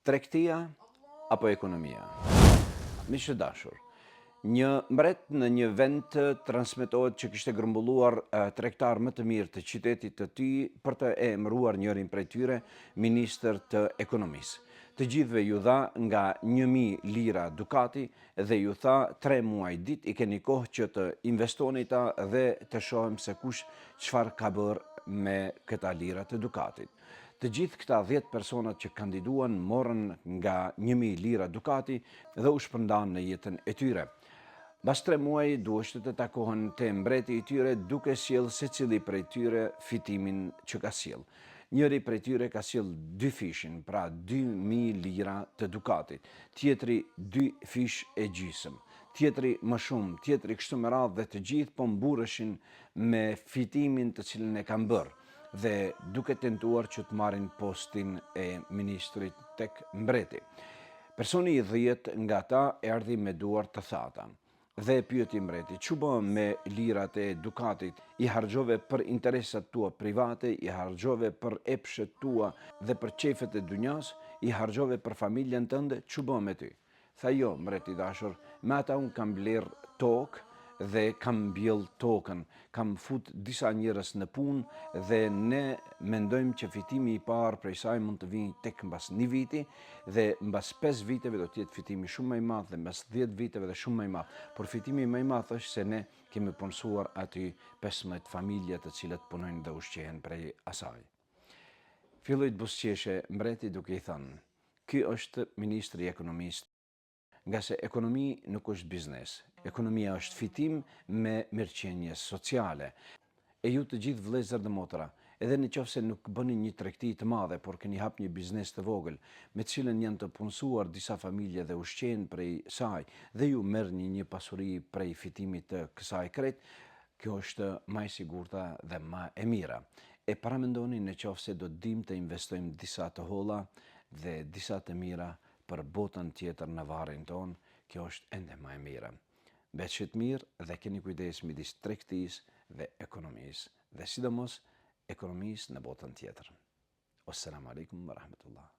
Tregtia apo ekonomia? Miqtë dashur, një mbret në një vend transmetohet që kishte grumbulluar tregtar më të mirë të qytetit të tij për të emëruar njërin prej tyre ministër të ekonomisë. Të gjithëve ju dha nga 1000 lira dukati dhe ju tha 3 muaj dit i keni kohë që të investoni ta dhe të shohim se kush çfarë ka bërë me këta lira të dukatit. Të gjithë këta 10 personat që kandiduan morën nga 1000 lira dukati dhe u shpërndan në jetën e tyre. Pas 3 muaj duheshte të takohen te mbreti i tyre duke sjell secili prej tyre fitimin që ka sjell. Njëri prej tyre ka sjell 2 fishin, pra 2000 lira të dukatit, tjetri 2 fish e gjysmë, tjetri më shumë, tjetri kështu me radhë dhe të gjithë po mburreshin me fitimin të cilën e kanë bërë dhe duke tentuar që të marrin postin e ministrit tek mbreti. Personi i 10 nga ta erdhi me duar të thata dhe pyeti mbreti, "Çu bë me lirat e dukatit? I harxhove për interesat tua private, i harxhove për epshet tua dhe për qefet e dunjas, i harxhove për familjen tënde, çu bë me ty?" Tha, "Jo, mbreti dashur, me ata unë kam blerë tokë dhe kam mbjell tokën, kam fut disa njerëz në punë dhe ne mendojmë që fitimi i parë prej saj mund të vijë tek mbas 1 viti dhe mbas 5 viteve do të jetë fitimi shumë më i madh dhe mbas 10 viteve dhe shumë më i madh. Por fitimi më i madh është se ne kemi punësuar aty 15 familje të cilët punojnë dhe ushqehen prej asaj." Filloi të buzëqeshe mbreti duke i thënë, "Ky është ministri i ekonomisë." Nga se ekonomi nuk është biznes. Ekonomia është fitim me mirëqenie sociale. E ju të gjithë vëllezër dhe motra, edhe në qoftë se nuk bëni një tregti të madhe, por keni hap një biznes të vogël, me cilën janë të punësuar disa familje dhe ushqehen prej saj, dhe ju merrni një pasuri prej fitimit të kësaj kret, kjo është më e sigurta dhe më e mira. E paramendoni në qoftë se do dim të investojmë disa të holla dhe disa të mira për botën tjetër në varrin ton, kjo është ende më e mira. Beqit mirë dhe keni kujdes midis tregtisë dhe ekonomisë, dhe sidomos ekonomisë në botën tjetër. Assalamu alaikum wa rahmatullah.